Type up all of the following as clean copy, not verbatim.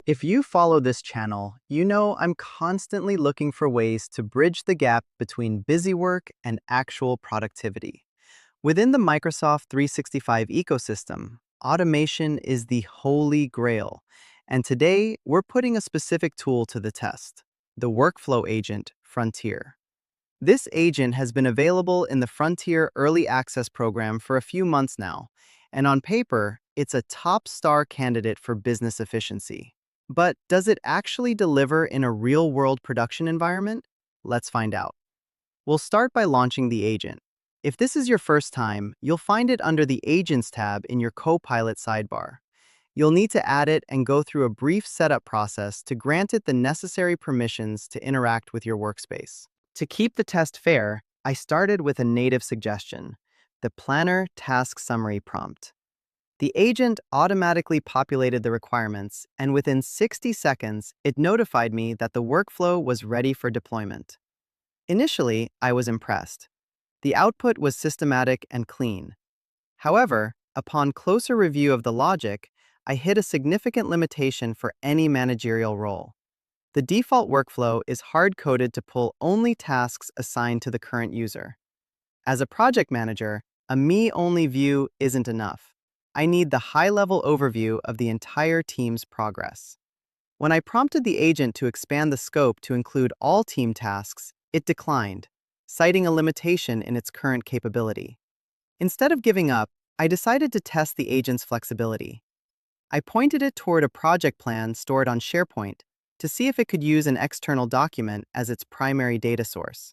If you follow this channel, you know I'm constantly looking for ways to bridge the gap between busy work and actual productivity. Within the Microsoft 365 ecosystem, automation is the holy grail. And today, we're putting a specific tool to the test, the workflow agent, Frontier. This agent has been available in the Frontier Early Access program for a few months now, and on paper, it's a top star candidate for business efficiency. But does it actually deliver in a real-world production environment? Let's find out. We'll start by launching the agent. If this is your first time, you'll find it under the Agents tab in your Copilot sidebar. You'll need to add it and go through a brief setup process to grant it the necessary permissions to interact with your workspace. To keep the test fair, I started with a native suggestion, the Planner Task Summary prompt. The agent automatically populated the requirements, and within 60 seconds, it notified me that the workflow was ready for deployment. Initially, I was impressed. The output was systematic and clean. However, upon closer review of the logic, I hit a significant limitation for any managerial role. The default workflow is hard-coded to pull only tasks assigned to the current user. As a project manager, a me-only view isn't enough. I need the high-level overview of the entire team's progress. When I prompted the agent to expand the scope to include all team tasks, it declined, citing a limitation in its current capability. Instead of giving up, I decided to test the agent's flexibility. I pointed it toward a project plan stored on SharePoint to see if it could use an external document as its primary data source.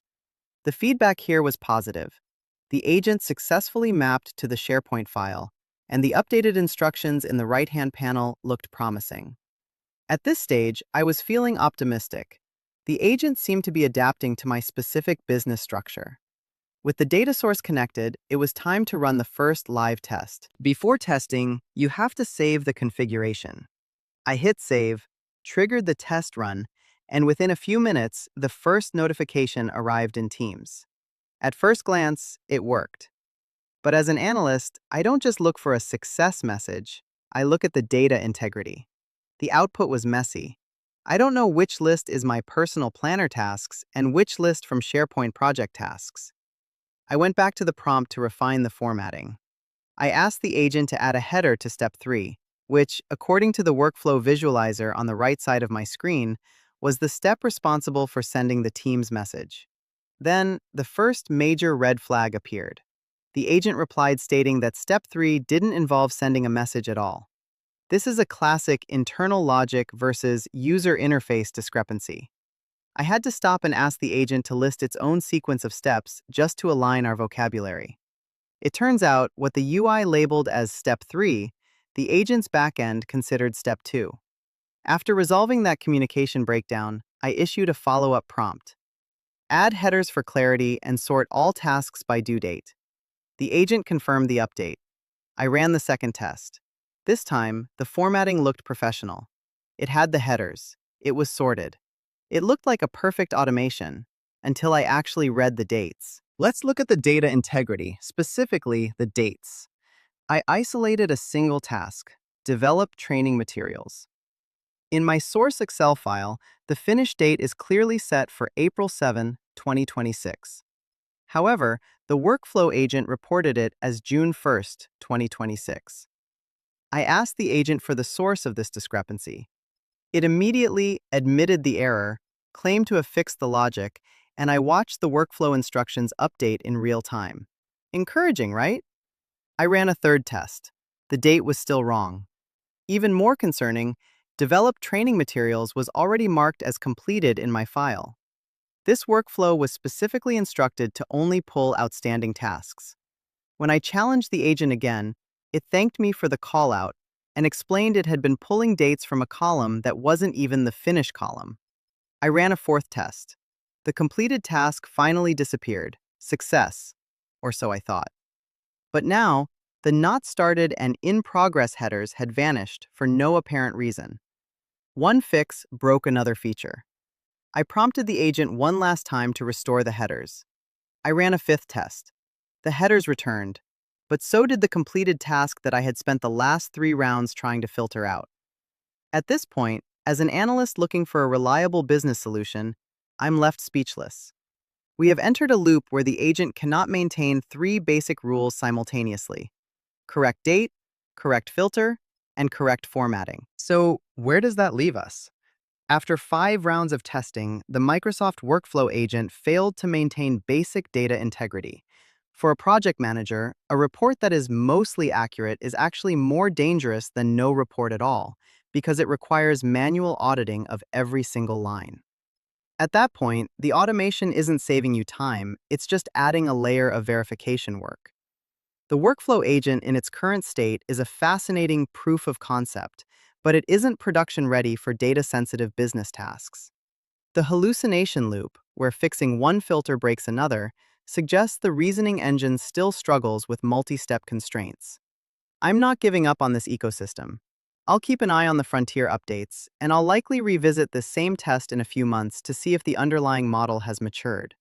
The feedback here was positive. The agent successfully mapped to the SharePoint file, and the updated instructions in the right-hand panel looked promising. At this stage, I was feeling optimistic. The agent seemed to be adapting to my specific business structure. With the data source connected, it was time to run the first live test. Before testing, you have to save the configuration. I hit save, triggered the test run, and within a few minutes, the first notification arrived in Teams. At first glance, it worked. But as an analyst, I don't just look for a success message, I look at the data integrity. The output was messy. I don't know which list is my personal planner tasks and which list from SharePoint project tasks. I went back to the prompt to refine the formatting. I asked the agent to add a header to step 3, which, according to the workflow visualizer on the right side of my screen, was the step responsible for sending the team's message. Then, the first major red flag appeared. The agent replied stating that step 3 didn't involve sending a message at all. This is a classic internal logic versus user interface discrepancy. I had to stop and ask the agent to list its own sequence of steps just to align our vocabulary. It turns out what the UI labeled as step 3, the agent's backend considered step 2. After resolving that communication breakdown, I issued a follow-up prompt. Add headers for clarity and sort all tasks by due date. The agent confirmed the update. I ran the second test. This time, the formatting looked professional. It had the headers. It was sorted. It looked like a perfect automation, until I actually read the dates. Let's look at the data integrity, specifically the dates. I isolated a single task, develop training materials. In my source Excel file, the finish date is clearly set for April 7, 2026. However, the workflow agent reported it as June 1, 2026. I asked the agent for the source of this discrepancy. It immediately admitted the error, claimed to have fixed the logic, and I watched the workflow instructions update in real time. Encouraging, right? I ran a third test. The date was still wrong. Even more concerning, developed training materials was already marked as completed in my file. This workflow was specifically instructed to only pull outstanding tasks. When I challenged the agent again, it thanked me for the callout and explained it had been pulling dates from a column that wasn't even the finish column. I ran a fourth test. The completed task finally disappeared. Success, or so I thought. But now, the not started and in progress headers had vanished for no apparent reason. One fix broke another feature. I prompted the agent one last time to restore the headers. I ran a fifth test. The headers returned, but so did the completed task that I had spent the last 3 rounds trying to filter out. At this point, As an analyst looking for a reliable business solution, I'm left speechless. We have entered a loop where the agent cannot maintain three basic rules simultaneously: correct date, correct filter, and correct formatting. So, where does that leave us? After 5 rounds of testing, the Microsoft Workflow agent failed to maintain basic data integrity. For a project manager, a report that is mostly accurate is actually more dangerous than no report at all, because it requires manual auditing of every single line. At that point, the automation isn't saving you time, it's just adding a layer of verification work. The workflow agent in its current state is a fascinating proof of concept, but it isn't production ready for data-sensitive business tasks. The hallucination loop, where fixing one filter breaks another, suggests the reasoning engine still struggles with multi-step constraints. I'm not giving up on this ecosystem. I'll keep an eye on the frontier updates, and I'll likely revisit this same test in a few months to see if the underlying model has matured.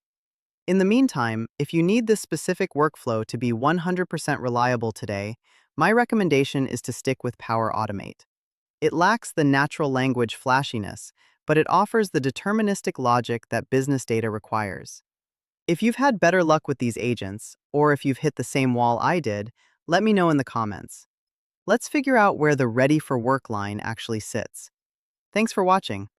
In the meantime, if you need this specific workflow to be 100% reliable today, my recommendation is to stick with Power Automate. It lacks the natural language flashiness, but it offers the deterministic logic that business data requires. If you've had better luck with these agents, or if you've hit the same wall I did, let me know in the comments. Let's figure out where the ready for work line actually sits. Thanks for watching.